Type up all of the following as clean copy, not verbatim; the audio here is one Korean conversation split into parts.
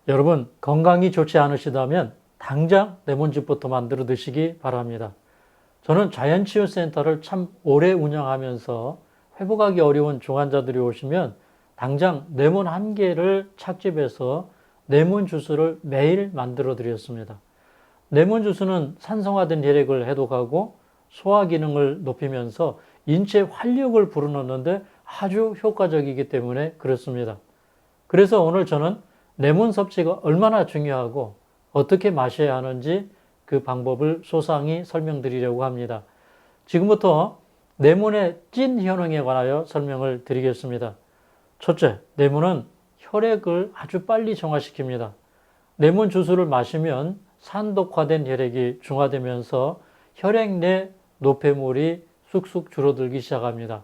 여러분, 건강이 좋지 않으시다면 당장 레몬즙부터 만들어 드시기 바랍니다. 저는 자연치유센터를 참 오래 운영하면서 회복하기 어려운 중환자들이 오시면 당장 레몬 한 개를 착즙해서 레몬 주스를 매일 만들어 드렸습니다. 레몬 주스는 산성화된 혈액을 해독하고 소화 기능을 높이면서 인체 활력을 불어넣는데 아주 효과적이기 때문에 그렇습니다. 그래서 오늘 저는 레몬 섭취가 얼마나 중요하고 어떻게 마셔야 하는지 그 방법을 소상히 설명드리려고 합니다. 지금부터 레몬의 찐 효능에 관하여 설명을 드리겠습니다. 첫째, 레몬은 혈액을 아주 빨리 정화시킵니다. 레몬 주스를 마시면 산독화된 혈액이 중화되면서 혈액 내 노폐물이 쑥쑥 줄어들기 시작합니다.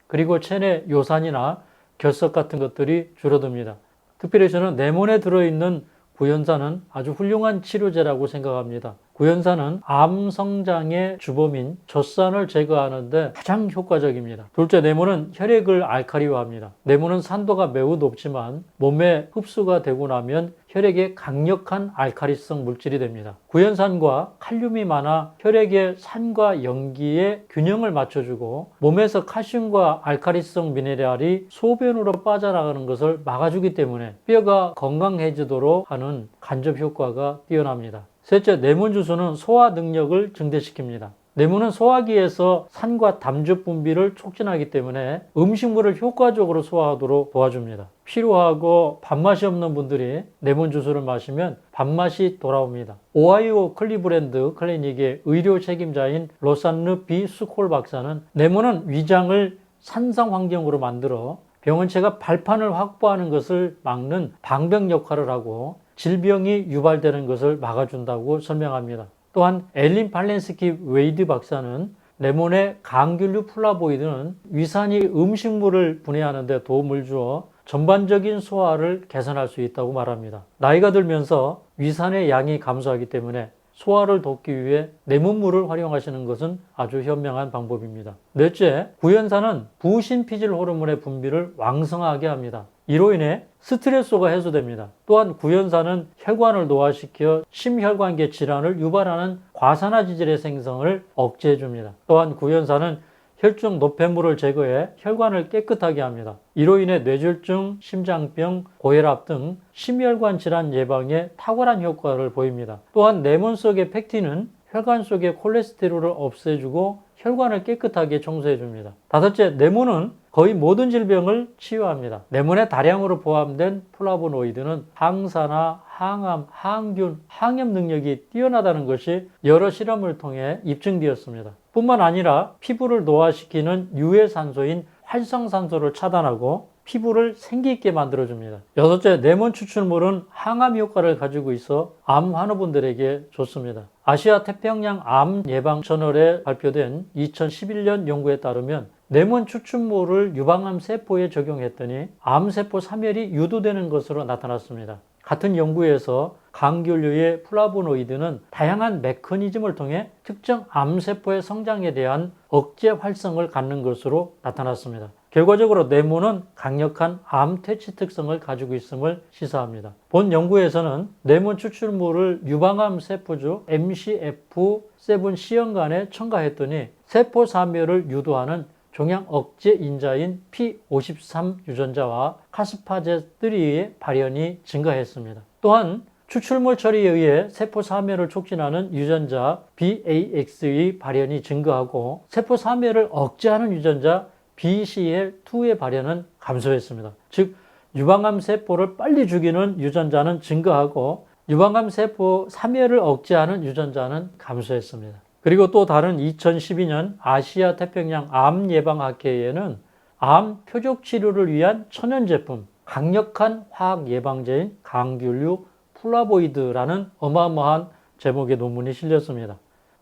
그리고 체내 요산이나 결석 같은 것들이 줄어듭니다. 특별히 저는 레몬에 들어있는 구연산은 아주 훌륭한 치료제라고 생각합니다. 구연산은 암 성장의 주범인 젖산을 제거하는 데 가장 효과적입니다. 둘째, 레몬은 혈액을 알칼리화합니다. 레몬은 산도가 매우 높지만 몸에 흡수가 되고 나면 혈액에 강력한 알칼리성 물질이 됩니다. 구연산과 칼륨이 많아 혈액의 산과 염기의 균형을 맞춰주고 몸에서 칼슘과 알칼리성 미네랄이 소변으로 빠져나가는 것을 막아주기 때문에 뼈가 건강해지도록 하는 간접 효과가 뛰어납니다. 셋째, 레몬 주스는 소화 능력을 증대시킵니다. 레몬은 소화기에서 산과 담즙 분비를 촉진하기 때문에 음식물을 효과적으로 소화하도록 도와줍니다. 피로하고 밥맛이 없는 분들이 레몬 주스를 마시면 밥맛이 돌아옵니다. 오하이오 클리브랜드 클리닉의 의료 책임자인 로산느 비 스콜 박사는 레몬은 위장을 산성 환경으로 만들어 병원체가 발판을 확보하는 것을 막는 방벽 역할을 하고 질병이 유발되는 것을 막아준다고 설명합니다. 또한 엘린 팔렌스키 웨이드 박사는 레몬의 강균류 플라보이드는 위산이 음식물을 분해하는 데 도움을 주어 전반적인 소화를 개선할 수 있다고 말합니다. 나이가 들면서 위산의 양이 감소하기 때문에 소화를 돕기 위해 레몬물을 활용하시는 것은 아주 현명한 방법입니다. 넷째, 구연산은 부신피질 호르몬의 분비를 왕성하게 합니다. 이로 인해 스트레스가 해소됩니다. 또한 구연산은 혈관을 노화시켜 심혈관계 질환을 유발하는 과산화지질의 생성을 억제해 줍니다. 또한 구연산은 혈중 노폐물을 제거해 혈관을 깨끗하게 합니다. 이로 인해 뇌졸중, 심장병, 고혈압 등 심혈관 질환 예방에 탁월한 효과를 보입니다. 또한 레몬 속의 펙틴은 혈관 속의 콜레스테롤을 없애주고 혈관을 깨끗하게 청소해 줍니다. 다섯째, 레몬은 거의 모든 질병을 치유합니다. 레몬에 다량으로 포함된 플라보노이드는 항산화, 항암, 항균, 항염 능력이 뛰어나다는 것이 여러 실험을 통해 입증되었습니다. 뿐만 아니라 피부를 노화시키는 유해산소인 활성산소를 차단하고 피부를 생기 있게 만들어줍니다. 여섯째, 레몬 추출물은 항암 효과를 가지고 있어 암 환우분들에게 좋습니다. 아시아 태평양 암 예방 저널에 발표된 2011년 연구에 따르면 레몬 추출물을 유방암 세포에 적용했더니 암세포 사멸이 유도되는 것으로 나타났습니다. 같은 연구에서 강균류의 플라보노이드는 다양한 메커니즘을 통해 특정 암세포의 성장에 대한 억제 활성을 갖는 것으로 나타났습니다. 결과적으로 레몬은 강력한 암 퇴치 특성을 가지고 있음을 시사합니다. 본 연구에서는 레몬 추출물을 유방암 세포주 MCF7C연간에 첨가했더니 세포 사멸을 유도하는 종양 억제 인자인 P53 유전자와 카스파제3의 발현이 증가했습니다. 또한 추출물 처리에 의해 세포 사멸을 촉진하는 유전자 BAX의 발현이 증가하고 세포 사멸을 억제하는 유전자 BCL2의 발현은 감소했습니다. 즉, 유방암 세포를 빨리 죽이는 유전자는 증가하고 유방암 세포 사멸을 억제하는 유전자는 감소했습니다. 그리고 또 다른 2012년 아시아 태평양 암 예방학회에는 암 표적 치료를 위한 천연 제품, 강력한 화학 예방제인 강균류 플라보이드라는 어마어마한 제목의 논문이 실렸습니다.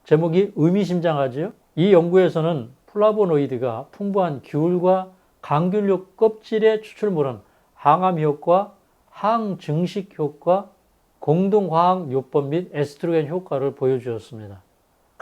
제목이 의미심장하지요? 이 연구에서는 플라보노이드가 풍부한 귤과 강균류 껍질의 추출물은 항암 효과, 항증식 효과, 공동화학요법 및 에스트로겐 효과를 보여주었습니다.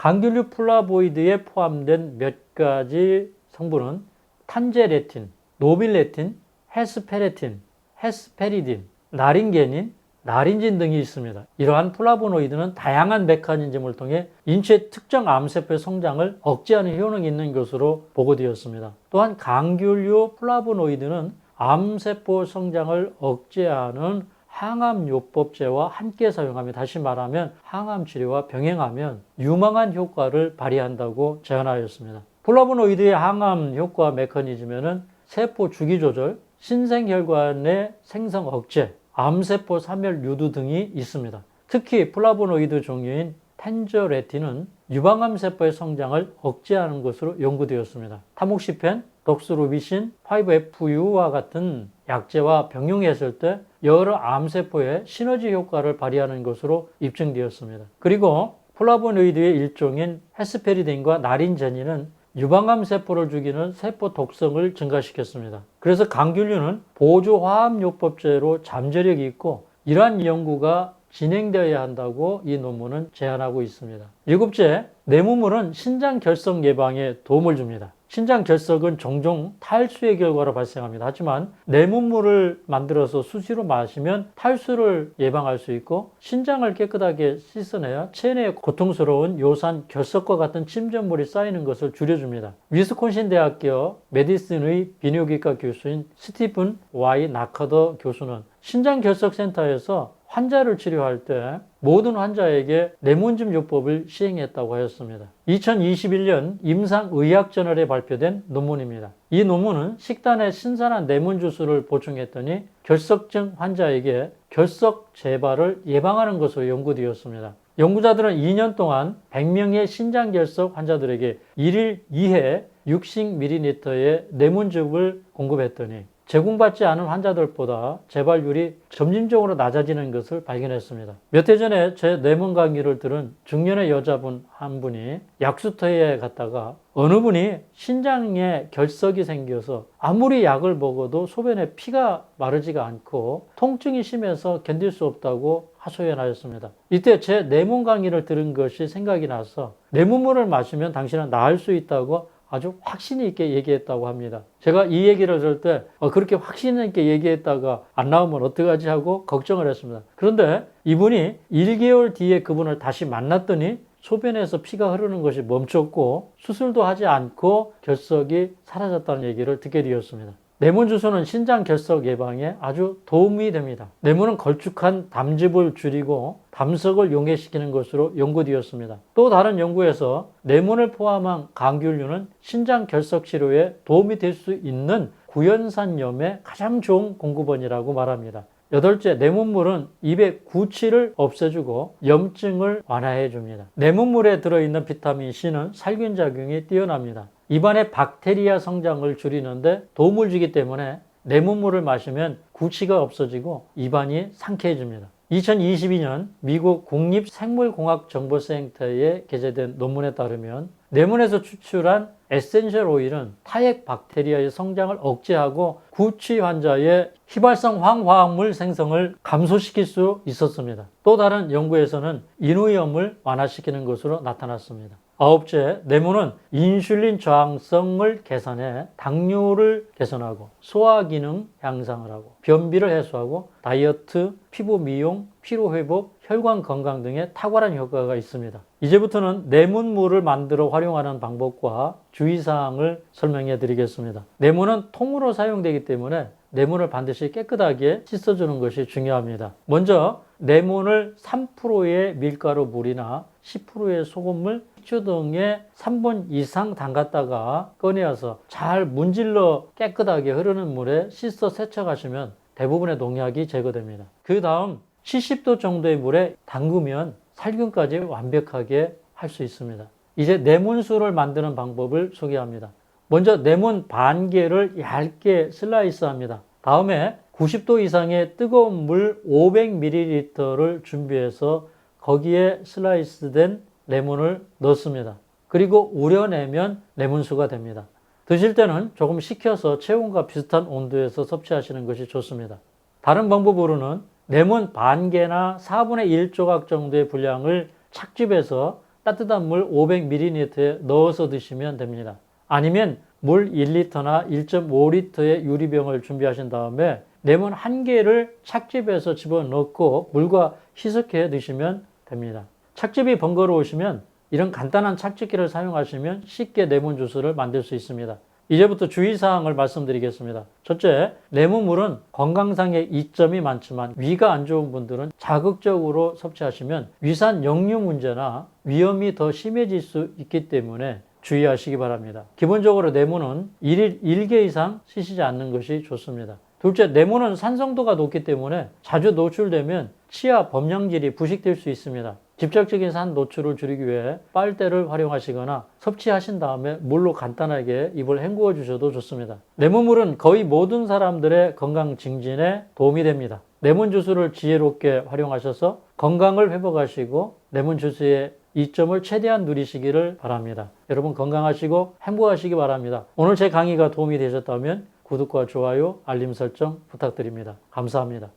강균류 플라보이드에 포함된 몇 가지 성분은 탄제레틴, 노빌레틴, 헤스페레틴, 헤스페리딘, 나린게닌, 나린진 등이 있습니다. 이러한 플라보노이드는 다양한 메커니즘을 통해 인체 특정 암세포의 성장을 억제하는 효능이 있는 것으로 보고되었습니다. 또한 강귤류 플라보노이드는 암세포 성장을 억제하는 항암요법제와 함께 사용하며, 다시 말하면 항암 치료와 병행하면 유망한 효과를 발휘한다고 제안하였습니다. 플라보노이드의 항암 효과 메커니즘에는 세포 주기 조절, 신생혈관의 생성 억제, 암세포 사멸 유도 등이 있습니다. 특히 플라보노이드 종류인 텐저레틴은 유방암세포의 성장을 억제하는 것으로 연구되었습니다. 타목시펜, 덕스루비신, 5FU와 같은 약제와 병용했을 때 여러 암세포의 시너지 효과를 발휘하는 것으로 입증되었습니다. 그리고 플라보노이드의 일종인 헤스페리딘과 나린제닌은 유방암 세포를 죽이는 세포 독성을 증가시켰습니다. 그래서 강귤류는 보조화합요법제로 잠재력이 있고 이러한 연구가 진행되어야 한다고 이 논문은 제안하고 있습니다. 일곱째, 내무물은 신장 결석 예방에 도움을 줍니다. 신장 결석은 종종 탈수의 결과로 발생합니다. 하지만 내문물을 만들어서 수시로 마시면 탈수를 예방할 수 있고 신장을 깨끗하게 씻어내야 체내에 고통스러운 요산 결석과 같은 침전물이 쌓이는 것을 줄여줍니다. 위스콘신 대학교 메디슨의 비뇨기과 교수인 스티븐 Y. 나커더 교수는 신장결석센터에서 환자를 치료할 때 모든 환자에게 레몬즙 요법을 시행했다고 하였습니다. 2021년 임상의학저널에 발표된 논문입니다. 이 논문은 식단에 신선한 레몬 주스를 보충했더니 결석증 환자에게 결석 재발을 예방하는 것으로 연구되었습니다. 연구자들은 2년 동안 100명의 신장결석 환자들에게 1일 2회 60ml의 레몬즙을 공급했더니 제공받지 않은 환자들보다 재발률이 점진적으로 낮아지는 것을 발견했습니다. 몇 해 전에 제 내문 강의를 들은 중년의 여자분 한 분이 약수터에 갔다가 어느 분이 신장에 결석이 생겨서 아무리 약을 먹어도 소변에 피가 마르지가 않고 통증이 심해서 견딜 수 없다고 하소연하였습니다. 이때 제 내문 강의를 들은 것이 생각이 나서 내문물을 마시면 당신은 나을 수 있다고 아주 확신 있게 얘기했다고 합니다. 제가 이 얘기를 들을 때 그렇게 확신 있게 얘기했다가 안 나오면 어떡하지 하고 걱정을 했습니다. 그런데 이분이 1개월 뒤에 그분을 다시 만났더니 소변에서 피가 흐르는 것이 멈췄고 수술도 하지 않고 결석이 사라졌다는 얘기를 듣게 되었습니다. 레몬 주스는 신장 결석 예방에 아주 도움이 됩니다. 레몬은 걸쭉한 담즙을 줄이고 담석을 용해시키는 것으로 연구되었습니다. 또 다른 연구에서 레몬을 포함한 강귤류는 신장 결석 치료에 도움이 될 수 있는 구연산염의 가장 좋은 공급원이라고 말합니다. 여덟째, 레몬물은 입의 구취를 없애주고 염증을 완화해 줍니다. 레몬물에 들어있는 비타민 C는 살균 작용이 뛰어납니다. 입안의 박테리아 성장을 줄이는데 도움을 주기 때문에 레몬물을 마시면 구취가 없어지고 입안이 상쾌해집니다. 2022년 미국 국립생물공학정보센터에 게재된 논문에 따르면 레몬에서 추출한 에센셜 오일은 타액 박테리아의 성장을 억제하고 구취 환자의 휘발성 황화합물 생성을 감소시킬 수 있었습니다. 또 다른 연구에서는 인후염을 완화시키는 것으로 나타났습니다. 아홉째, 레몬은 인슐린 저항성을 개선해 당뇨를 개선하고 소화 기능 향상을 하고 변비를 해소하고 다이어트, 피부 미용, 피로 회복, 혈관 건강 등에 탁월한 효과가 있습니다. 이제부터는 레몬물을 만들어 활용하는 방법과 주의사항을 설명해 드리겠습니다. 레몬은 통으로 사용되기 때문에 레몬을 반드시 깨끗하게 씻어주는 것이 중요합니다. 먼저 레몬을 3%의 밀가루 물이나 10%의 소금물, 식초 등에 3분 이상 담갔다가 꺼내어서 잘 문질러 깨끗하게 흐르는 물에 씻어 세척하시면 대부분의 농약이 제거됩니다. 그 다음 70도 정도의 물에 담그면 살균까지 완벽하게 할 수 있습니다. 이제 레몬수를 만드는 방법을 소개합니다. 먼저 레몬 반 개를 얇게 슬라이스합니다. 다음에 90도 이상의 뜨거운 물 500ml를 준비해서 거기에 슬라이스된 레몬을 넣습니다. 그리고 우려내면 레몬수가 됩니다. 드실 때는 조금 식혀서 체온과 비슷한 온도에서 섭취하시는 것이 좋습니다. 다른 방법으로는 레몬 반 개나 4분의 1 조각 정도의 분량을 착즙해서 따뜻한 물 500ml에 넣어서 드시면 됩니다. 아니면 물 1리터나 1.5리터의 유리병을 준비하신 다음에 레몬 1개를 착즙해서 집어넣고 물과 희석해 드시면 됩니다. 착즙이 번거로우시면 이런 간단한 착즙기를 사용하시면 쉽게 레몬 주스를 만들 수 있습니다. 이제부터 주의사항을 말씀드리겠습니다. 첫째, 레몬물은 건강상의 이점이 많지만 위가 안 좋은 분들은 자극적으로 섭취하시면 위산 역류 문제나 위험이 더 심해질 수 있기 때문에 주의하시기 바랍니다. 기본적으로 레몬은 1일 1개 이상 쓰시지 않는 것이 좋습니다. 둘째, 레몬은 산성도가 높기 때문에 자주 노출되면 치아 범량질이 부식될 수 있습니다. 직접적인 산 노출을 줄이기 위해 빨대를 활용하시거나 섭취하신 다음에 물로 간단하게 입을 헹구어 주셔도 좋습니다. 레몬물은 거의 모든 사람들의 건강 증진에 도움이 됩니다. 레몬 주스를 지혜롭게 활용하셔서 건강을 회복하시고 레몬 주스의 이점을 최대한 누리시기를 바랍니다. 여러분 건강하시고 행복하시기 바랍니다. 오늘 제 강의가 도움이 되셨다면 구독과 좋아요, 알림 설정 부탁드립니다. 감사합니다.